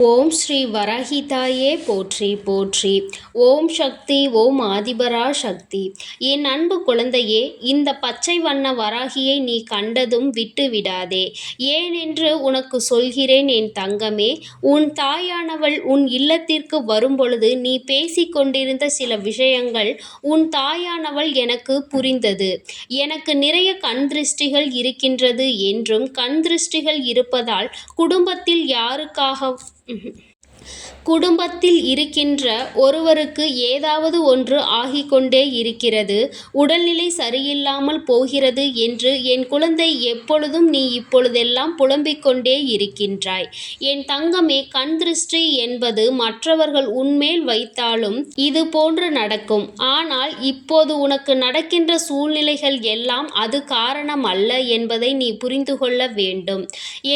ஓம் ஸ்ரீ வரஹிதாயே போற்றி போற்றி. ஓம் சக்தி ஓம் ஆதிபரா சக்தி. என் அன்பு குழந்தையே, இந்த பச்சை வண்ண வராகியை நீ கண்டதும் விட்டு விடாதே. ஏனென்று உனக்கு சொல்கிறேன் என் தங்கமே. உன் தாயானவள் உன் இல்லத்திற்கு வரும்பொழுது நீ பேசிக் கொண்டிருந்த சில விஷயங்கள் உன் தாயானவள் எனக்கு புரிந்தது. எனக்கு நிறைய கண் திருஷ்டிகள் இருக்கின்றது என்றும் கண் திருஷ்டிகள் இருப்பதால் குடும்பத்தில் இருக்கின்ற ஒருவருக்கு ஏதாவது ஒன்று ஆகிக்கொண்டே இருக்கிறது, உடல்நிலை சரியில்லாமல் போகிறது என்று என் குழந்தை எப்பொழுதும் நீ இப்பொழுதெல்லாம் புலம்பிக் கொண்டே இருக்கின்றாய். என் தங்கமே, கண் திருஷ்டி என்பது மற்றவர்கள் உன்மேல் வைத்தாலும் இது போன்று நடக்கும். ஆனால் இப்போது உனக்கு நடக்கின்ற சூழ்நிலைகள் எல்லாம் அது காரணம் அல்ல என்பதை நீ புரிந்து கொள்ள வேண்டும்.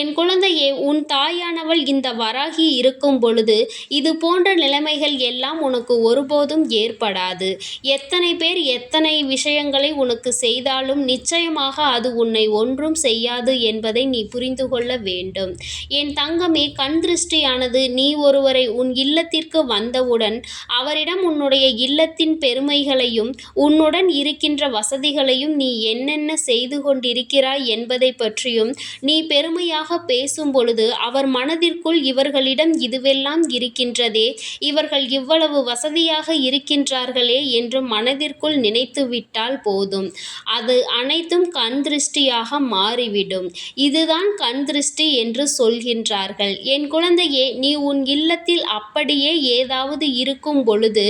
என் குழந்தையே, உன் தாயானவள் இந்த வராகி இருக்கும் பொழுது இது போன்ற நிலைமைகள் எல்லாம் உனக்கு ஒருபோதும் ஏற்படாது. எத்தனை பேர் எத்தனை விஷயங்களை உனக்கு செய்தாலும் நிச்சயமாக அது உன்னை ஒன்றும் செய்யாது என்பதை நீ புரிந்து கொள்ள வேண்டும். என் தங்கமே, கண் திருஷ்டியானது நீ ஒருவரை உன் இல்லத்திற்கு வந்தவுடன் அவரிடம் உன்னுடைய இல்லத்தின் பெருமைகளையும் உன்னுடன் இருக்கின்ற வசதிகளையும் நீ என்னென்ன செய்து கொண்டிருக்கிறாய் என்பதை பற்றியும் நீ பெருமையாக பேசும் பொழுது அவர் மனதிற்குள் இவர்களிடம் இதுவெல்லாம் இருக்கின்றதே, இவர்கள் இவ்வளவு வசதியாக இருக்கின்றார்களே என்று மனதிற்குள் நினைத்துவிட்டால் போதும். அது அனைத்தும் கண் திருஷ்டியாக மாறிவிடும். இதுதான் கண் திருஷ்டி என்று சொல்கின்றார்கள். என் குழந்தையே, நீ உன் இல்லத்தில் அப்படியே ஏதாவது இருக்கும் பொழுது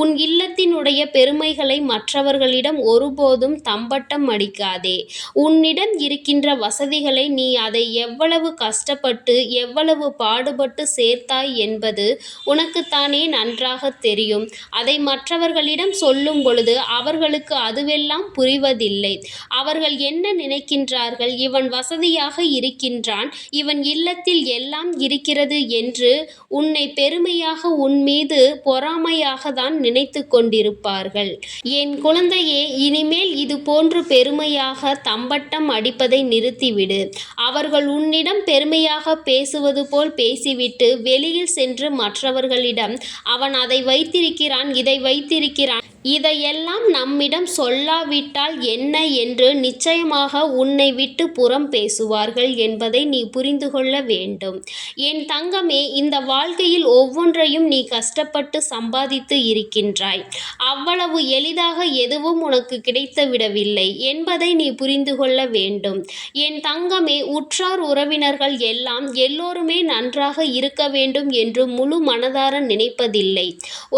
உன் இல்லத்தினுடைய பெருமைகளை மற்றவர்களிடம் ஒருபோதும் தம்பட்டம் அடிக்காதே. உன்னிடம் இருக்கின்ற வசதிகளை நீ அதை எவ்வளவு கஷ்டப்பட்டு எவ்வளவு பாடுபட்டு சேர்த்தாய் என்பது உனக்குத்தானே நன்றாக தெரியும். அதை மற்றவர்களிடம் சொல்லும் பொழுது அவர்களுக்கு அதுவெல்லாம் புரிவதில்லை. அவர்கள் என்ன நினைக்கின்றார்கள், இவன் வசதியாக இருக்கின்றான், இவன் இல்லத்தில் எல்லாம் இருக்கிறது என்று உன்னை பெருமையாக உன் மீது பொறாமையாக தான் நினைத்து கொண்டிருப்பார்கள். என் குழந்தையே, இனிமேல் இது போன்று பெருமையாக தம்பட்டம் அடிப்பதை நிறுத்திவிடு. அவர்கள் உன்னிடம் பெருமையாக பேசுவது போல் பேசிவிட்டு வெளியில் சென்று மற்றவர்களிடம் அவன் அதை வைத்திருக்கிறான், இதை வைத்திருக்கிறான், இதையெல்லாம் நம்மிடம் சொல்லாவிட்டால் என்ன என்று நிச்சயமாக உன்னை விட்டு புறம் பேசுவார்கள் என்பதை நீ புரிந்து கொள்ள வேண்டும். என் தங்கமே, இந்த வாழ்க்கையில் ஒவ்வொன்றையும் நீ கஷ்டப்பட்டு சம்பாதித்து இருக்கின்றாய். அவ்வளவு எளிதாக எதுவும் உனக்கு கிடைத்து விடவில்லை என்பதை நீ புரிந்து கொள்ள வேண்டும். என் தங்கமே, உற்றார் உறவினர்கள் எல்லாம் எல்லோருமே நன்றாக இருக்க வேண்டும் என்று முழு மனதார நினைப்பதில்லை.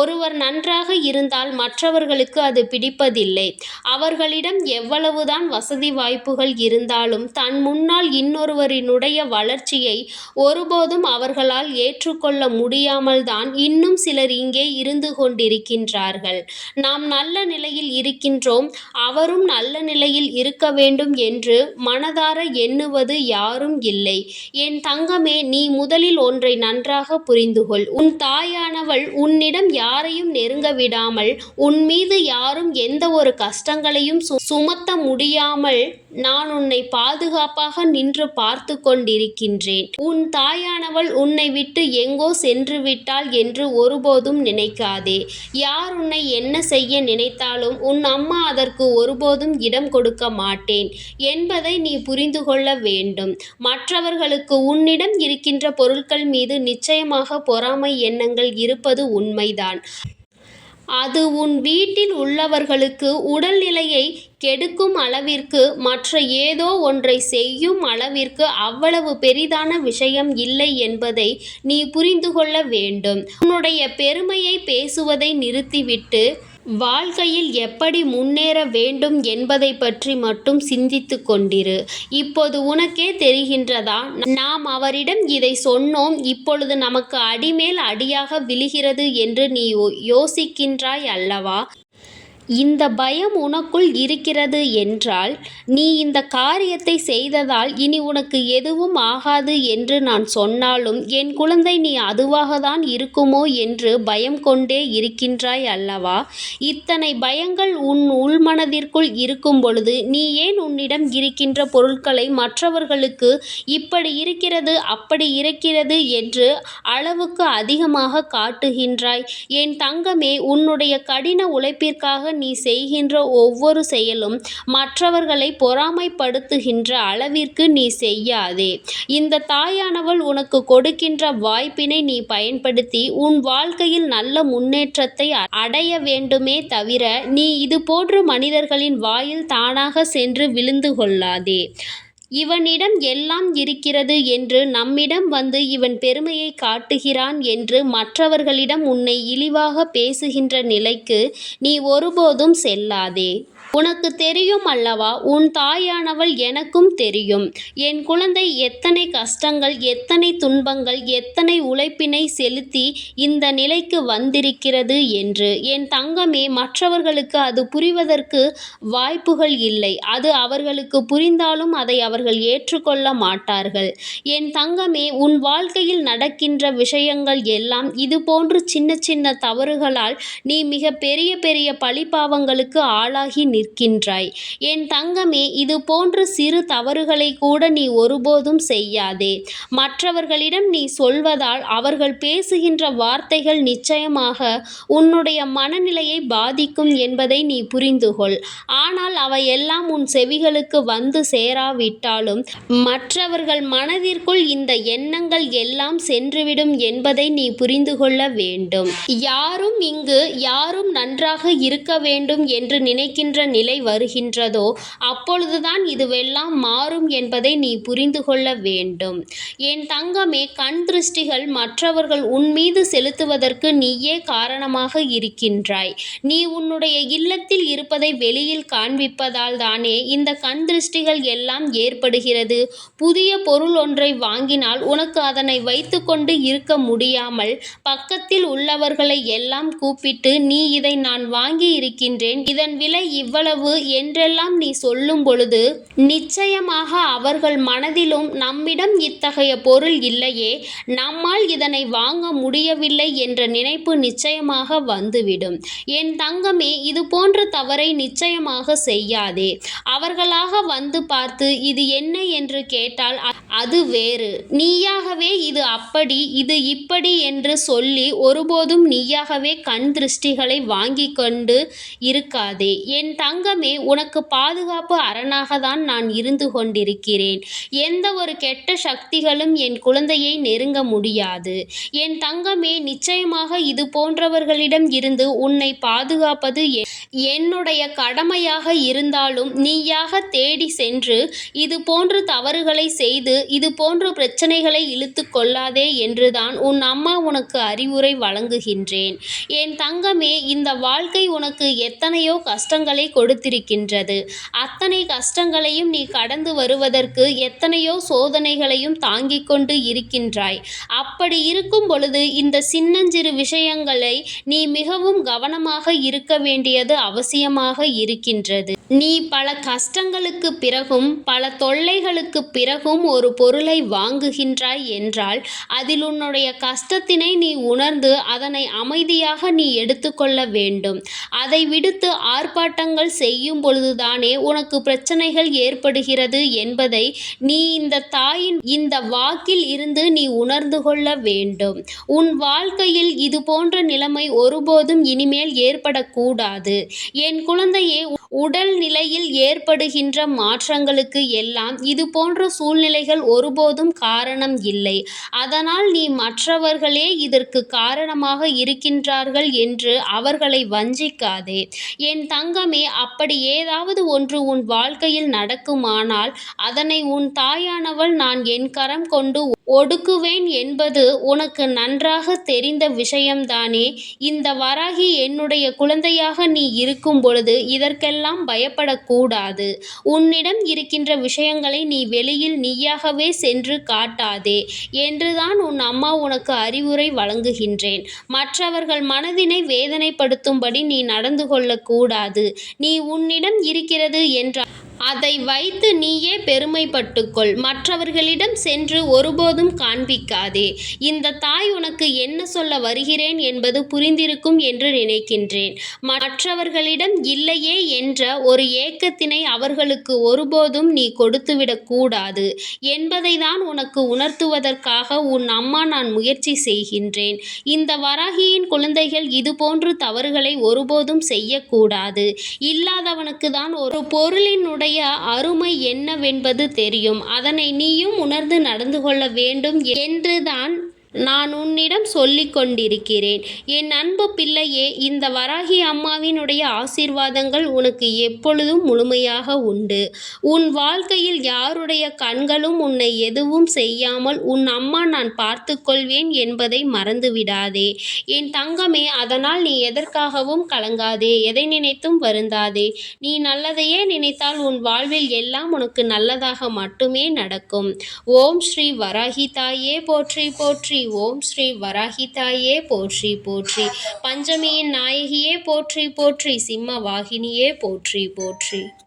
ஒருவர் நன்றாக இருந்தால் மற்றவர்களுக்கு அது பிடிப்பதில்லை. அவர்களிடம் எவ்வளவுதான் வசதி வாய்ப்புகள் இருந்தாலும் தன் முன்னால் இன்னொருவரினுடைய வளர்ச்சியை ஒருபோதும் அவர்களால் ஏற்றுக்கொள்ள முடியாமல் தான் இன்னும் சிலர் இங்கே இருந்து கொண்டிருக்கின்றார்கள். நாம் நல்ல நிலையில் இருக்கின்றோம், அவரும் நல்ல நிலையில் இருக்க வேண்டும் என்று மனதார எண்ணுவது யாரும் இல்லை. என் தங்கமே, நீ முதலில் ஒன்றை நன்றாக புரிந்துகொள். உன் தாயானவள் உன்னிடம் யாரையும் நெருங்க விடாமல், உன் மீது யாரும் எந்த ஒரு கஷ்டங்களையும் சுமத்த முடியாமல் நான் உன்னை பாதுகாப்பாக நின்று பார்த்து கொண்டிருக்கின்றேன். உன் தாயானவள் உன்னை விட்டு எங்கோ சென்று விட்டாள் என்று ஒருபோதும் நினைக்காதே. யார் உன்னை என்ன செய்ய நினைத்தாலும் உன் அம்மா அதற்கு ஒருபோதும் இடம் கொடுக்க மாட்டேன் என்பதை நீ புரிந்து கொள்ள வேண்டும். மற்றவர்களுக்கு உன்னிடம் இருக்கின்ற பொருட்கள் மீது நிச்சயமாக பொறாமை எண்ணங்கள் இருப்பது உண்மைதான். அது உன் வீட்டில் உள்ளவர்களுக்கு உடல்நிலையை கெடுக்கும் அளவிற்கு, மற்ற ஏதோ ஒன்றை செய்யும் அளவிற்கு அவ்வளவு பெரிதான விஷயம் இல்லை என்பதை நீ புரிந்து கொள்ள வேண்டும். உன்னுடைய பெருமையை பேசுவதை நிறுத்திவிட்டு வாழ்க்கையில் எப்படி முன்னேற வேண்டும் என்பதை பற்றி மட்டும் சிந்தித்து கொண்டிரு. இப்போது உனக்கே தெரிகின்றதா, நாம் அவரிடம் இதை சொன்னோம், இப்பொழுது நமக்கு அடிமேல் அடியாக விழுகிறது என்று நீ யோசிக்கின்றாய் அல்லவா? இந்த பயம் உனக்குள் இருக்கிறது என்றால், நீ இந்த காரியத்தை செய்ததால் இனி உனக்கு எதுவும் ஆகாது என்று நான் சொன்னாலும், என் குழந்தை, நீ அதுவாகத்தான் இருக்குமோ என்று பயம் கொண்டே இருக்கின்றாய் அல்லவா? இத்தனை பயங்கள் உன் உள்மனதிற்குள் இருக்கும் பொழுது, நீ ஏன் உன்னிடம் இருக்கின்ற பொருட்களை மற்றவர்களுக்கு இப்படி இருக்கிறது, அப்படி இருக்கிறது என்று அளவுக்கு அதிகமாக காட்டுகின்றாய்? என் தங்கமே, உன்னுடைய கடின உழைப்பிற்காக நீ செய்கின்ற ஒவ்வொரு செயலும் மற்றவர்களை பொறாமைப்படுத்துகின்ற அளவிற்கு நீ செய்யாதே. இந்த தாயானவள் உனக்கு கொடுக்கின்ற வாய்ப்பினை நீ பயன்படுத்தி உன் வாழ்க்கையில் நல்ல முன்னேற்றத்தை அடைய வேண்டுமே தவிர, நீ இது போன்ற மனிதர்களின் வாயில் தானாக சென்று விழுந்து கொள்ளாதே. இவனிடம் எல்லாம் இருக்கிறது என்று நம்மிடம் வந்து இவன் பெருமையை காட்டுகிறான் என்று மற்றவர்களிடம் உன்னை இழிவாக பேசுகின்ற நிலைக்கு நீ ஒருபோதும் செல்லாதே. உனக்கு தெரியும் அல்லவா, உன் தாயானவள் எனக்கும் தெரியும். என் குழந்தை எத்தனை கஷ்டங்கள், எத்தனை துன்பங்கள், எத்தனை உழைப்பினை செலுத்தி இந்த நிலைக்கு வந்திருக்கிறது என்று. என் தங்கமே, மற்றவர்களுக்கு அது புரிவதற்கு வாய்ப்புகள் இல்லை. அது அவர்களுக்கு புரிந்தாலும் அதை அவர்கள் ஏற்றுக்கொள்ள மாட்டார்கள். என் தங்கமே, உன் வாழ்க்கையில் நடக்கின்ற விஷயங்கள் எல்லாம் இது போன்று சின்ன சின்ன தவறுகளால் நீ மிக பெரிய பெரிய பழிபாவங்களுக்கு ஆளாகி நிற்கின்றாய். என் தங்கமே, இது போன்ற சிறு தவறுகளை கூட நீ ஒருபோதும் செய்யாதே. மற்றவர்களிடம் நீ சொல்வதால் அவர்கள் பேசுகின்ற வார்த்தைகள் நிச்சயமாக உன்னுடைய மனநிலையை பாதிக்கும் என்பதை நீ புரிந்துகொள். ஆனால் அவையெல்லாம் உன் செவிகளுக்கு வந்து சேராவிட்டாலும் மற்றவர்கள் மனதிற்குள் இந்த எண்ணங்கள் எல்லாம் சென்றுவிடும் என்பதை நீ புரிந்து கொள்ள வேண்டும். யாரும் நன்றாக இருக்க வேண்டும் என்று நினைக்கின்ற நிலை வருகின்றதோ அப்பொழுதுதான் இதுவெல்லாம் மாறும் என்பதை நீ புரிந்து கொள்ள வேண்டும். என் தங்கமே, கண் திருஷ்டிகள் மற்றவர்கள் உன் மீது செலுத்துவதற்கு நீயே காரணமாக இருக்கின்றாய். நீ உன்னுடைய இல்லத்தில் இருப்பதை வெளியில் காண்பிப்பதால் தானே இந்த கண் திருஷ்டிகள் எல்லாம் ஏற்படுகிறது. புதிய பொருள் ஒன்றை வாங்கினால் உனக்கு அதனை வைத்துக்கொண்டு இருக்க முடியாமல் பக்கத்தில் உள்ளவர்களை எல்லாம் கூப்பிட்டு, நீ இதை நான் வாங்கி இருக்கின்றேன், இதன் விலை இவ்வளவு என்றெல்லாம் நீ சொல்லும் பொழுது நிச்சயமாக அவர்கள் மனதிலும் நம்மிடம் இத்தகைய பொருள் இல்லையே, நம்மால் இதனை வாங்க முடியவில்லை என்ற நினைப்பு நிச்சயமாக வந்துவிடும். என் தங்கமே, இது போன்ற தவறை நிச்சயமாக செய்யாதே. அவர்களாக வந்து பார்த்து இது என்ன என்று கேட்டால் அது வேறு. நீயாகவே இது அப்படி, இது இப்படி என்று சொல்லி ஒருபோதும் நீயாகவே கண் திருஷ்டிகளை வாங்கி கொண்டு இருக்காதே. என் தங்கமே, உனக்கு பாதுகாப்பு அரணாக தான் நான் இருந்து கொண்டிருக்கிறேன். எந்த ஒரு கெட்ட சக்திகளும் என் குழந்தையை நெருங்க முடியாது. என் தங்கமே, நிச்சயமாக இது போன்றவர்களிடம் இருந்து உன்னை பாதுகாப்பது என்னுடைய கடமையாக இருந்தாலும் நீயாக தேடி சென்று இது போன்ற தவறுகளை செய்து இது போன்ற பிரச்சனைகளை இழுத்து கொள்ளாதே என்றுதான் உன் அம்மா உனக்கு அறிவுரை வழங்குகின்றேன். என் தங்கமே, இந்த வாழ்க்கை உனக்கு எத்தனையோ கஷ்டங்களை கொடுத்திருக்கின்றது. அத்தனை கஷ்டங்களையும் நீ கடந்து வருவதற்கு எத்தனையோ சோதனைகளையும் தாங்கிக் கொண்டு இருக்கின்றாய். அப்படி இருக்கும் பொழுது இந்த சின்னஞ்சிறு விஷயங்களை நீ மிகவும் கவனமாக இருக்க வேண்டியது அவசியமாக இருக்கின்றது. நீ பல கஷ்டங்களுக்கு பிறகும் பல தொல்லைகளுக்கு பிறகும் ஒரு பொருளை வாங்குகின்றாய் என்றால் அதில் உன்னுடைய கஷ்டத்தினை நீ உணர்ந்து அதனை அமைதியாக நீ எடுத்துக்கொள்ள வேண்டும். அதை விடுத்து ஆர்ப்பாட்டங்கள் செய்யும் பொழுதுதானே உனக்கு பிரச்சனைகள் ஏற்படுகிறது என்பதை நீ இந்த தாயின் இந்த வாக்கில் இருந்து நீ உணர்ந்து கொள்ள வேண்டும். உன் வாழ்க்கையில் இது போன்ற நிலைமை ஒருபோதும் இனிமேல் ஏற்படக்கூடாது. என் குழந்தையே, உடல் நிலையில் ஏற்படுகின்ற மாற்றங்களுக்கு எல்லாம் இது போன்ற சூழ்நிலைகள் ஒருபோதும் காரணம் இல்லை. அதனால் நீ மற்றவர்களே இதற்கு காரணமாக இருக்கின்றார்கள் என்று அவர்களை வஞ்சிக்காதே. என் தங்கமே, அப்படி ஏதாவது ஒன்று உன் வாழ்க்கையில் நடக்குமானால் அதனை உன் தாயானவள் நான் என் கரம் கொண்டு ஒடுக்குவேன் என்பது உனக்கு நன்றாக தெரிந்த விஷயம்தானே. இந்த வராகி என்னுடைய குழந்தையாக நீ இருக்கும் பொழுது இதற்கெல்லாம் பயப்படக்கூடாது. உன்னிடம் இருக்கின்ற விஷயங்களை நீ வெளியில் நீயாகவே சென்று காட்டாதே என்றுதான் உன் அம்மா உனக்கு அறிவுரை வழங்குகின்றேன். மற்றவர்கள் மனதினை வேதனைப்படுத்தும்படி நீ நடந்து கொள்ளக்கூடாது. நீ உன்னிடம் இருக்கிறது என்றால் அதை வைத்து நீயே பெருமைப்பட்டுக்கொள். மற்றவர்களிடம் சென்று ஒருபோதும் காண்பிக்காதே. இந்த தாய் உனக்கு என்ன சொல்ல வருகிறேன் என்பது புரிந்திருக்கும் என்று நினைக்கின்றேன். மற்றவர்களிடம் இல்லையே என்ற ஒரு ஏக்கத்தினை அவர்களுக்கு ஒருபோதும் நீ கொடுத்துவிடக் கூடாது என்பதை தான் உனக்கு உணர்த்துவதற்காக உன் அம்மா நான் முயற்சி செய்கின்றேன். இந்த வராகியின் குழந்தைகள் இதுபோன்று தவறுகளை ஒருபோதும் செய்யக்கூடாது. இல்லாதவனுக்கு தான் ஒரு பொருளினுடைய அருமை என்னவென்பது தெரியும். அதனை நீயும் உணர்ந்து நடந்து கொள்ள வேண்டும் என்றுதான் நான் உன்னிடம் சொல்லிக் கொண்டிருக்கிறேன். என் அன்பு பிள்ளையே, இந்த வராகி அம்மாவினுடைய ஆசீர்வாதங்கள் உனக்கு எப்பொழுதும் முழுமையாக உண்டு. உன் வாழ்க்கையில் யாருடைய கண்களும் உன்னை எதுவும் செய்யாமல் உன் அம்மா நான் பார்த்து கொள்வேன் என்பதை மறந்துவிடாதே என் தங்கமே. அதனால் நீ எதற்காகவும் கலங்காதே, எதை நினைத்தும் வருந்தாதே. நீ நல்லதையே நினைத்தால் உன் வாழ்வில் எல்லாம் உனக்கு நல்லதாக மட்டுமே நடக்கும். ஓம் ஸ்ரீ வராகி தாயே போற்றி போற்றி. ஓம் ஸ்ரீ வராகி தாயே போற்றி போற்றி. பஞ்சமியின் நாயகியே போற்றி போற்றி. சிம்ம வாகினியே போற்றி போற்றி.